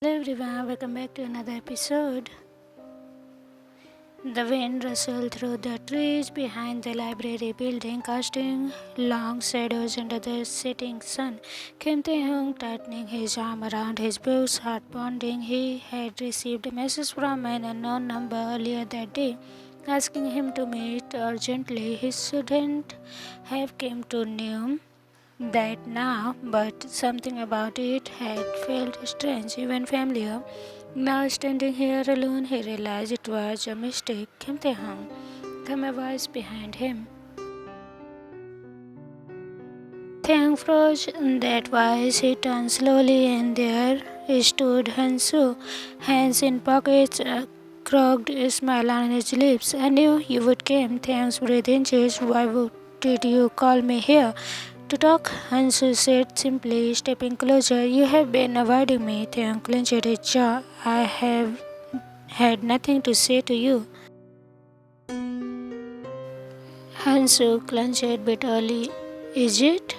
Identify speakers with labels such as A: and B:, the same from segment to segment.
A: Hello everyone, welcome back to another episode. The wind rustled through the trees behind the library building, casting long shadows under the setting sun. Kim Taehyung tightening his arm around his books, heart pounding. He had received a message from an unknown number earlier that day, asking him to meet urgently. He shouldn't have come to know that now, but something about it had felt strange, even familiar. Now, standing here alone, he realized it was a mistake. Kim Tae-hung, come a voice behind him. Tae-hung froze. That voice, he turned slowly, and there stood Hansu, hands in pockets, a crooked smile on his lips. I knew you would come. Tae-hung's breathing changed. Did you call me here? To talk, Hansu said simply, stepping closer. You have been avoiding me. Taehyung clenched his jaw. I have had nothing to say to you. Hansu clenched bitterly. Is it?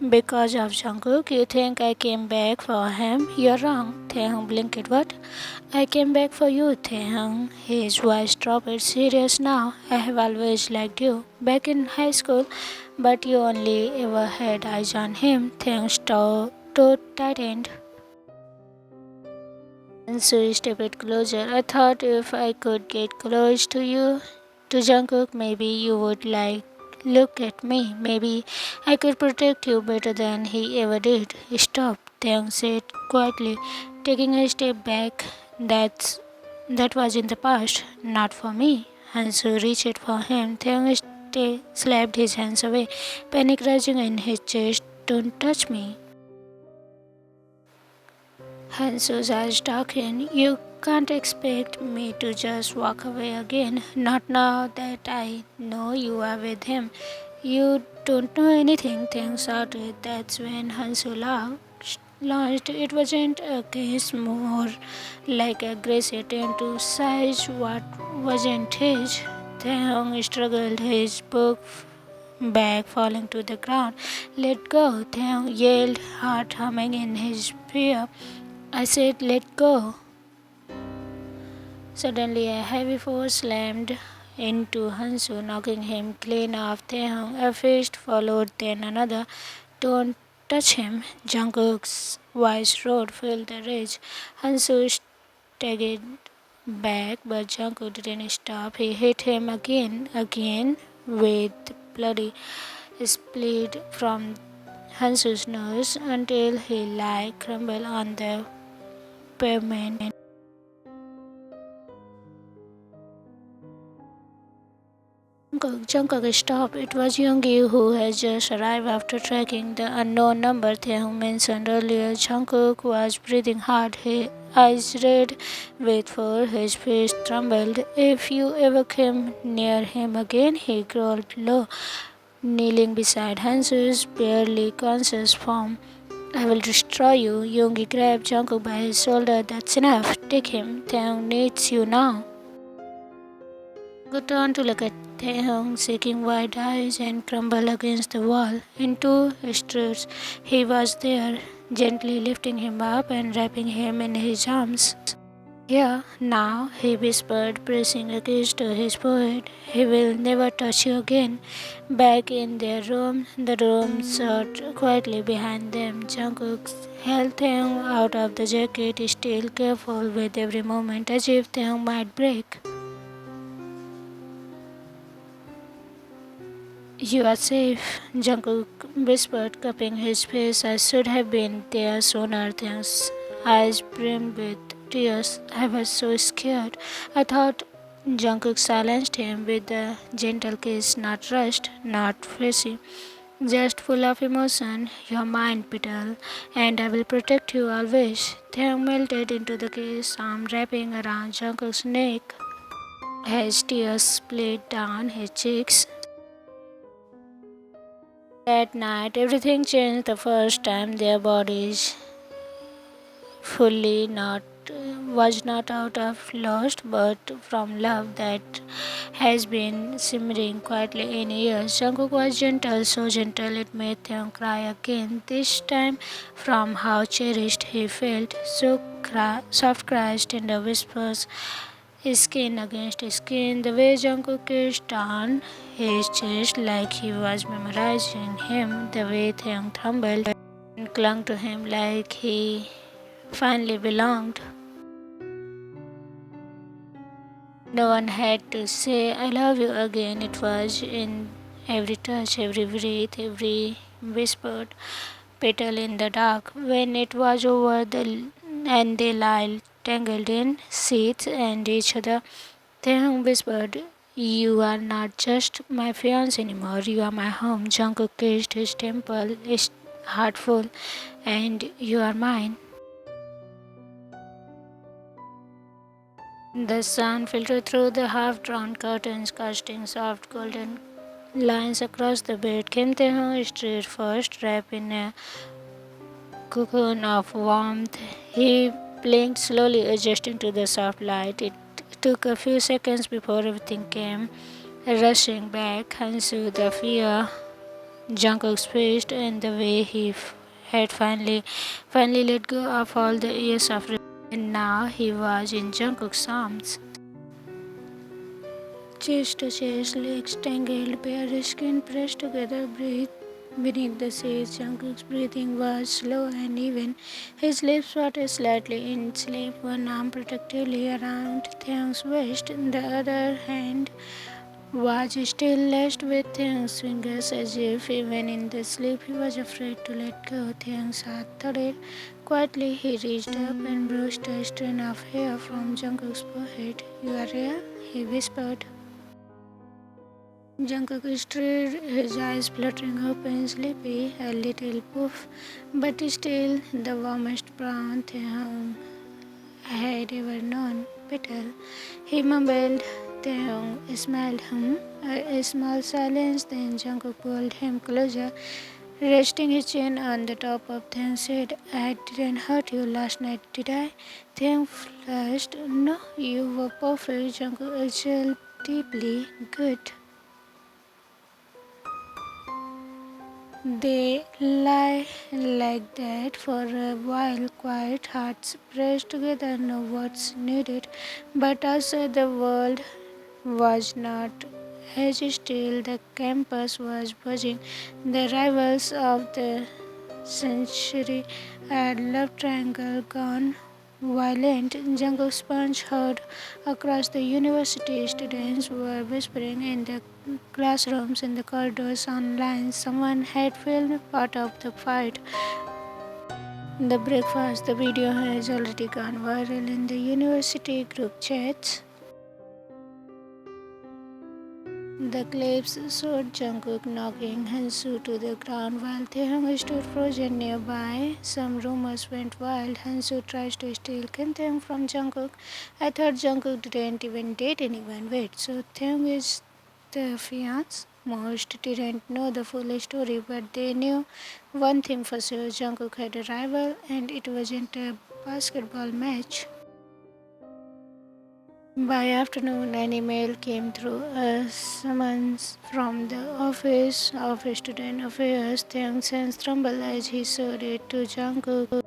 A: Because of Jungkook, you think I came back for him? You're wrong. Taehyung blinked. What? I came back for you, Taehyung. His voice dropped. Serious now. I have always liked you. Back in high school, but you only ever had eyes on him. Taehyung's toe tightened. And so stepped closer. I thought if I could get close to you, to Jungkook, maybe you would look at me. Maybe I could protect you better than he ever did. Stop, Taehyung said quietly, taking a step back. That was in the past, not for me. Hansu reached for him. Taehyung slapped his hands away, panic rising in his chest. Don't touch me. Hansu's eyes darkened. You can't expect me to just walk away again. Not now that I know you are with him. You don't know anything, Taehyung shouted. That's when Hansu launched. It wasn't a case, more like a gracie attempt to seize what wasn't his. Taehyung struggled, his book bag falling to the ground. Let go, Taehyung yelled, heart humming in his fear. I said, let go. Suddenly, a heavy force slammed into Hansu, knocking him clean off Taehyung. A fist followed, then another. Don't touch him. Jungkook's voice roared, filled the rage. Hansu staggered back, but Jungkook didn't stop. He hit him again, with bloody split from Hansu's nose until he lay crumbled on the pavement. Jungkook stopped. It was Yoongi who had just arrived after tracking the unknown number Taehyung mentioned earlier. Jungkook was breathing hard, his eyes red with fear, his face trembled. If you ever came near him again, he growled low, kneeling beside Hansu's barely conscious form. I will destroy you. Yoongi grabbed Jungkook by his shoulder. That's enough. Take him. Taehyung needs you now. Jungkook turned to look at Taehyung, seeking wide eyes, and crumbled against the wall. In two strides, he was there, gently lifting him up and wrapping him in his arms. Here, now, he whispered, pressing a kiss to his forehead. He will never touch you again. Back in their room, the room shut quietly behind them. Jungkook held Taehyung out of the jacket, still careful with every moment, as if Taehyung might break. You are safe, Jungkook whispered, cupping his face. I should have been there sooner. Taehyung's eyes brimmed with tears. I was so scared. I thought. Jungkook silenced him with a gentle kiss, not rushed, not fussy, just full of emotion. You're mine, Petal, and I will protect you always. Taehyung melted into the kiss, arm wrapping around Jungkook's neck. His tears split down his cheeks. That night, everything changed the first time their bodies fully not was not out of lust but from love that has been simmering quietly in years. Jungkook was gentle, so gentle it made them cry again. This time from how cherished he felt, so soft crashed in the whispers, skin against skin. The way Jungkook kissed on his chest like he was memorizing him, the way Taehyung trembled and clung to him like he finally belonged. No one had to say, I love you again. It was in every touch, every breath, every whispered petal in the dark. When it was over and they lay tangled in seats and each other, Taehyung whispered, you are not just my fiance anymore, you are my home. Jungkook kissed his temple, his heart full, and you are mine. The sun filtered through the half-drawn curtains, casting soft golden lines across the bed. Kim Taehyung straight first, wrapped in a cocoon of warmth. He blinked slowly, adjusting to the soft light. It took a few seconds before everything came rushing back. Hansu, the fear, Jungkook's face, and the way he had finally let go of all the years of regret. And now he was in Jungkook's arms. Chest to chest, legs tangled, bare skin pressed together, breathe beneath the sheets. Jungkook's breathing was slow and even. His lips fluttered slightly in sleep, one arm protectively around Taehyung's waist, the other hand was still lashed with Taehyung's fingers as if even in the sleep he was afraid to let go. Taehyung's heart thudded. Quietly he reached up and brushed a strand of hair from Jungkook's forehead. You are here? He whispered. Jungkook stirred, his eyes fluttering open, sleepy, a little puff, but still the warmest brown Taehyung had ever known. Petal. He mumbled. Taehyung smiled. A small silence, then Jungkook pulled him closer, resting his chin on the top of Taehyung's head. I didn't hurt you last night, did I? Taehyung flushed. No, you were perfect. Jungkook exhaled deeply. Good. They lie like that for a while, quiet, hearts pressed together, no words needed. But outside the world was not as still. The campus was buzzing. The rivals of the century, a love triangle gone violent. Jungle sponge heard across the university. Students were whispering in the classrooms, in the corridors, online. Someone had filmed part of the fight. The breakfast, the video has already gone viral in the university group chats. The clips showed Jungkook knocking Hansu to the ground while Taehyung stood frozen nearby. Some rumors went wild. Hansu tries to steal Kim Taehyung from Jungkook. I thought Jungkook didn't even date anyone. Wait, so Taehyung is the fiance? Most didn't know the full story, but they knew one thing for sure. Jungkook had a rival, and it wasn't a basketball match. By afternoon, an email came through, a summons from the Office of Student Affairs. Taehyung's hands trembled as he showed it to Jungkook.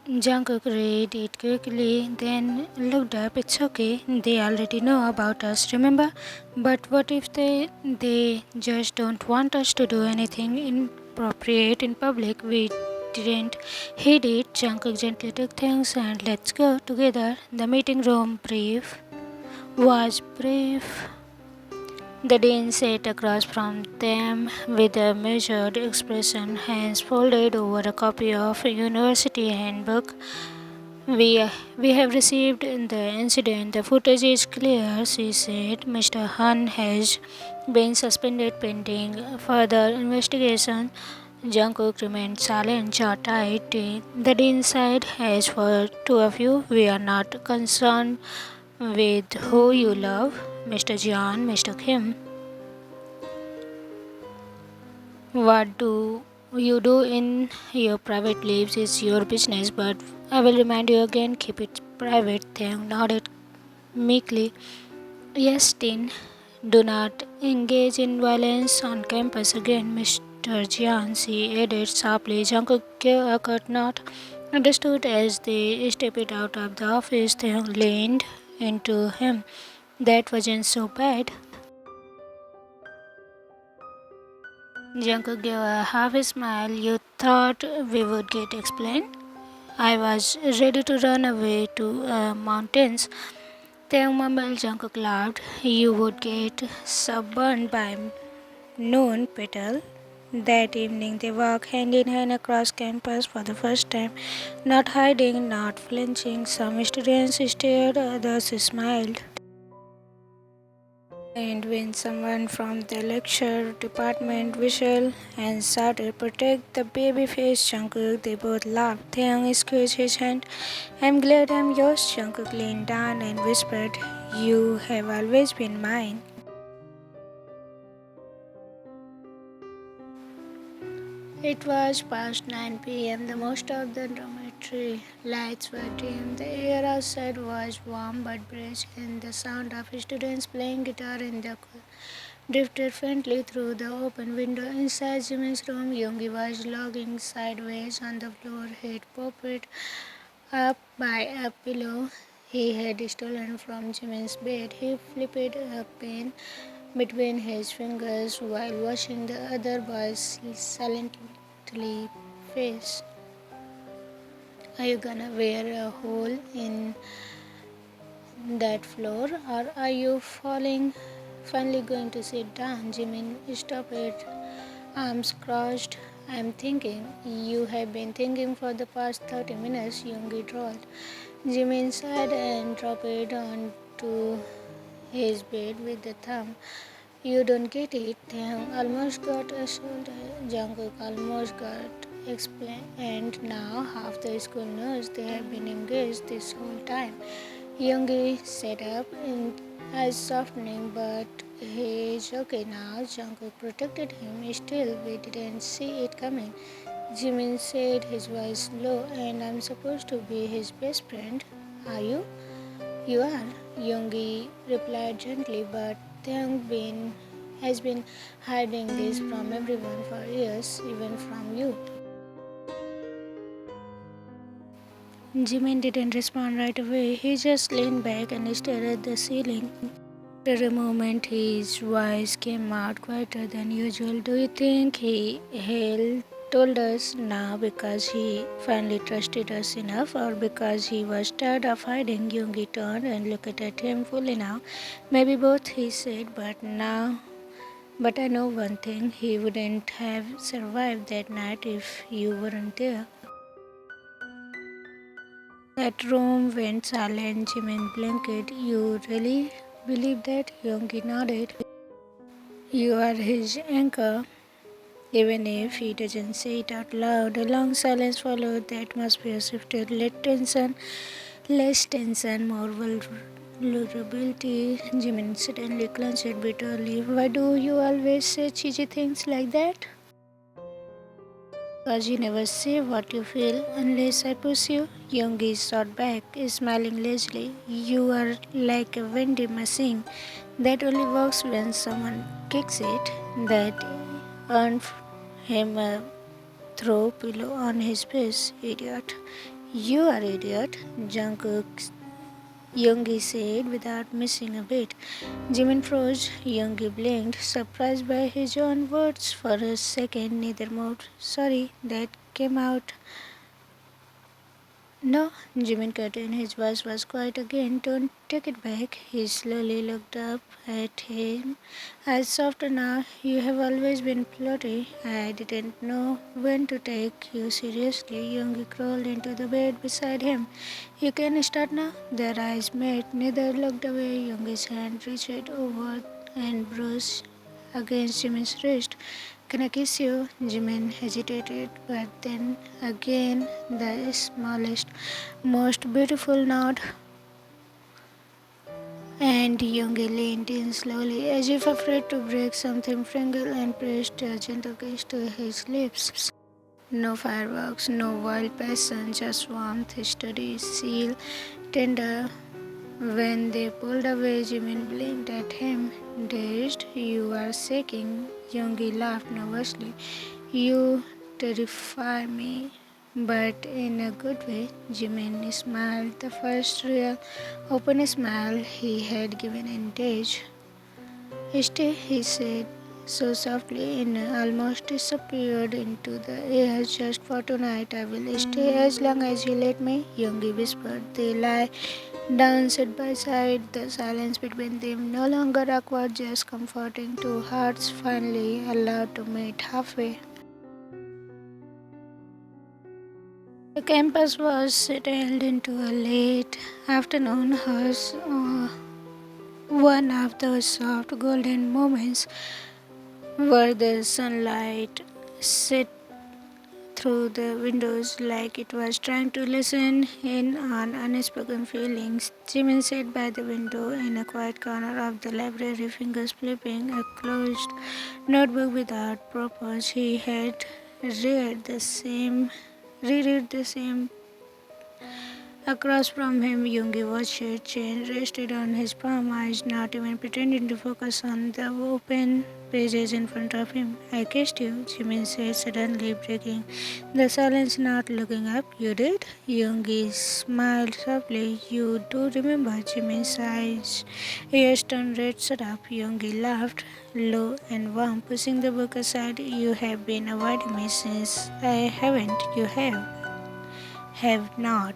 A: Jungkook read it quickly, then looked up. It's okay, they already know about us, remember? But what if they just don't want us to do anything inappropriate in public? We didn't. He did. Jungkook gently took things and let's go together. The meeting room was brief. The dean sat across from them with a measured expression, hands folded over a copy of a university handbook. We have received the incident. The footage is clear, she said. Mr. Han has been suspended pending further investigation. Jungkook remained silent, jaw tight. The dean said, as for two of you, we are not concerned with who you love, Mr. Jian, Mr. Kim. What do you do in your private lives is your business, but I will remind you again, keep it private. Taehyung nodded meekly. Yes, Dean. Do not engage in violence on campus again, Mr. Jian, she added sharply. Jungkook gave a curt nod. understood. As they stepped out of the office, Taehyung leaned into him. That wasn't so bad. Jungkook gave a half smile. You thought we would get explained? I was ready to run away to mountains. Taehyung mumbled. Jungkook laughed. You would get sunburned by noon, Petal. That evening, they walked hand in hand across campus for the first time, not hiding, not flinching. Some students stared, others smiled. And when someone from the lecture department whistled and shouted, "Protect the baby-faced Jungkook," they both laughed. Taehyung squeezed his hand. "I'm glad I'm yours." Jungkook leaned down and whispered, "You have always been mine." It was past 9 p.m. The most of the dormitory lights were dim. The air outside was warm but brisk, and the sound of students playing guitar in the drifted faintly through the open window. Inside Jimin's room, Yoongi was lounging sideways on the floor, head propped up by a pillow he had stolen from Jimin's bed. He flipped a pen between his fingers while watching the other boys silently face. Are you gonna wear a hole in that floor, or are you finally going to sit down? Jimin stopped, arms crossed. I'm thinking. You have been thinking for the past 30 minutes, Yoongi drawled. Jimin sighed and dropped onto his bed with a thumb. You don't get it. Taehyung almost got assaulted. Jungkook almost got explained. And now half the school knows they have been engaged this whole time. Yoongi sat up, eyes softening, but he's okay now. Jungkook protected him. Still, we didn't see it coming. Jimin said, his voice low, and I'm supposed to be his best friend. Are you? You are, Yoongi replied gently, but Taehyung has been hiding this from everyone for years, even from you. Jimin didn't respond right away. He just leaned back and stared at the ceiling. After a moment, his voice came out quieter than usual. Do you think he told us now because he finally trusted us enough, or because he was tired of hiding? Yoongi turned and looked at him fully now. Maybe both, he said, but I know one thing. He wouldn't have survived that night if you weren't there. That room went silent. Jimin blinked. You really believe that? Yoongi nodded. You are his anchor, even if he doesn't say it out loud. A long silence followed. The atmosphere shifted. Less tension, more vulnerability. Jimin suddenly clenched bitterly. Why do you always say cheesy things like that? Because you never say what you feel unless I push you. Yoongi shot back, smiling lazily. You are like a vending machine that only works when someone kicks it. That earned him a throw pillow on his face. Idiot. You are idiot, Jungkook, Yoongi said without missing a beat. Jimin froze. Yoongi blinked, surprised by his own words. For a second, neither moved. Sorry, that came out. No, Jimin cut in. His voice was quiet again. Don't take it back. He slowly looked up at him. Eyes softer now. You have always been flirty. I didn't know when to take you seriously. Yoongi crawled into the bed beside him. You can start now. Their eyes met. Neither looked away. Yoongi's hand reached over and brushed against Jimin's wrist. Can I kiss you? Jimin hesitated, but then again the smallest, most beautiful nod. And Yoongi leaned in slowly, as if afraid to break something fragile, and pressed a gentle kiss to his lips. No fireworks, no wild passion, just warmth, steady, seal, tender. When they pulled away, Jimin blinked at him. Dazed, you are shaking. Yoongi laughed nervously. You terrify me. but in a good way. Jimin smiled, the first real open smile he had given in days. Stay, he said so softly, and almost disappeared into the air. Just for tonight, I will stay as long as you let me, Yoongi whispered. They lie down side by side, the silence between them no longer awkward, just comforting. Two hearts finally allowed to meet halfway. The campus was settled into a late afternoon hush, one of those soft golden moments where the sunlight set through the windows like it was trying to listen in on unspoken feelings. Jimin sat by the window in a quiet corner of the library, fingers flipping a closed notebook without purpose. He had reread the same. Across from him, Yoongi watched her chin rested on his palm, eyes not even pretending to focus on the open pages in front of him. I kissed you, Jimin said, suddenly breaking the silence, not looking up. You did? Yoongi smiled softly. You do remember, Jimin's eyes. Ears turned red. Shut up. Yoongi laughed, low and warm, pushing the book aside. You have been avoiding me since I haven't. You have not.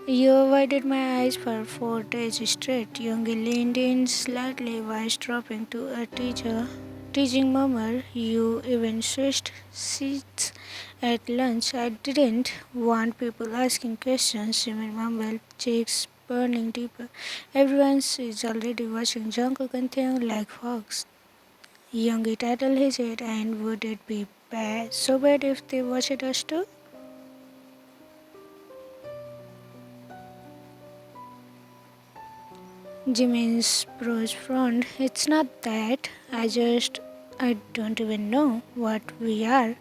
A: You avoided my eyes for 4 days straight. Yoongi leaned in slightly, voice dropping to a teaching murmur. You even switched seats at lunch. I didn't want people asking questions, Jimin mumbled, cheeks burning deeper. Everyone is already watching Jungkook and Taehyung like fox. Yoongi titled his head, and would it be so bad if they watched us too? Jimin's brows frowned. It's not that. I don't even know what we are.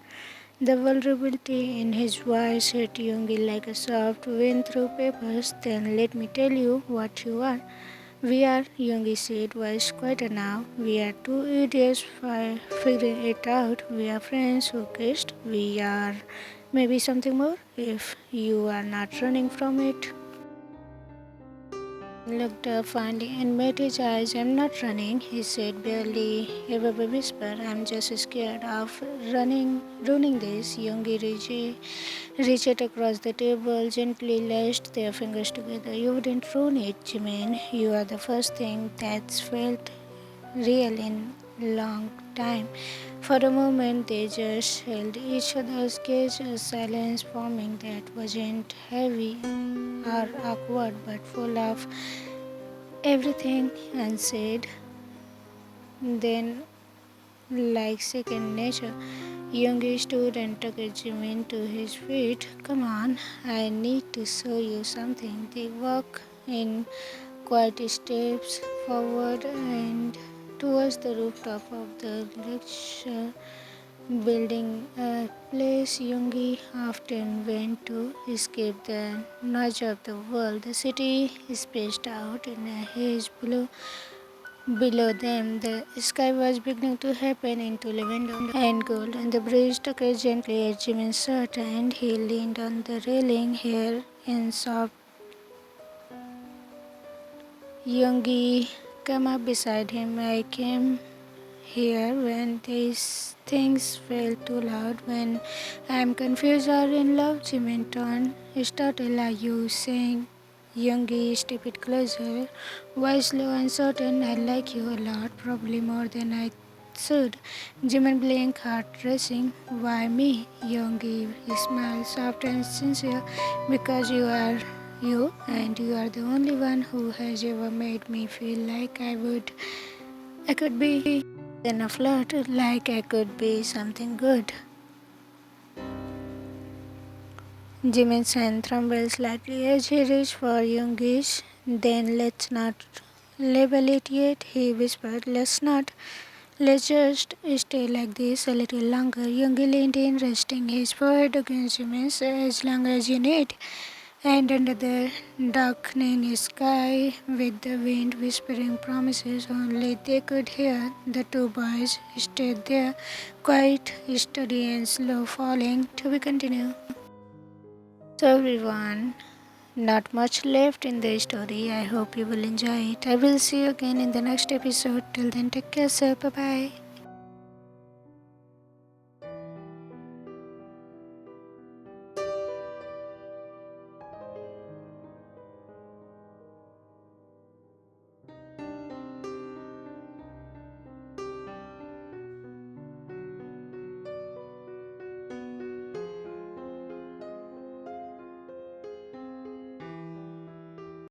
A: The vulnerability in his voice hit Yoongi like a soft wind through papers. Then let me tell you what you are. We are, Yoongi said, voice quieter now. We are two idiots figuring it out. We are friends who kissed. We are maybe something more if you are not running from it. Looked up finally and met his eyes. I'm not running, he said, barely ever a whisper. I'm just scared of ruining this. Yoongi reached across the table, gently lashed their fingers together. You wouldn't ruin it, Jimin. You are the first thing that's felt real in long time. For a moment, they just held each other's gaze, a silence forming that wasn't heavy or awkward but full of everything unsaid. Then, like second nature, Yoongi stood and took Jimin to his feet. Come on, I need to show you something. They walked in quiet steps forward and towards the rooftop of the lecture building, a place Yoongi often went to escape the noise of the world. The city is spaced out in a haze below them. The sky was beginning to happen into lavender and gold, and the breeze took it gently at Jimin's shirt, and he leaned on the railing, hair in soft. Yoongi came up beside him. I came here when these things feel too loud, when I'm confused or in love. Jimin turned, startled. Are you saying? Yoongi stepped closer, voice low and certain. I like you a lot, probably more than I should. Jimin blinked, heart racing. Why me? Yoongi smiled, soft and sincere. Because you are you, and you are the only one who has ever made me feel like I could be in a flirt, like I could be something good. Jimin's hand trembled slightly as he reached for Yoongi's. Then let's not label it yet, he whispered. Let's not. Let's just stay like this a little longer. Yoongi leaned in, resting his forehead against Jimin's. As long as you need. And under the darkening sky, with the wind whispering promises only they could hear, the two boys stood there, quiet, steady, and slow falling. To be continued. So, everyone, not much left in the story. I hope you will enjoy it. I will see you again in the next episode. Till then, take care, sir. Bye bye.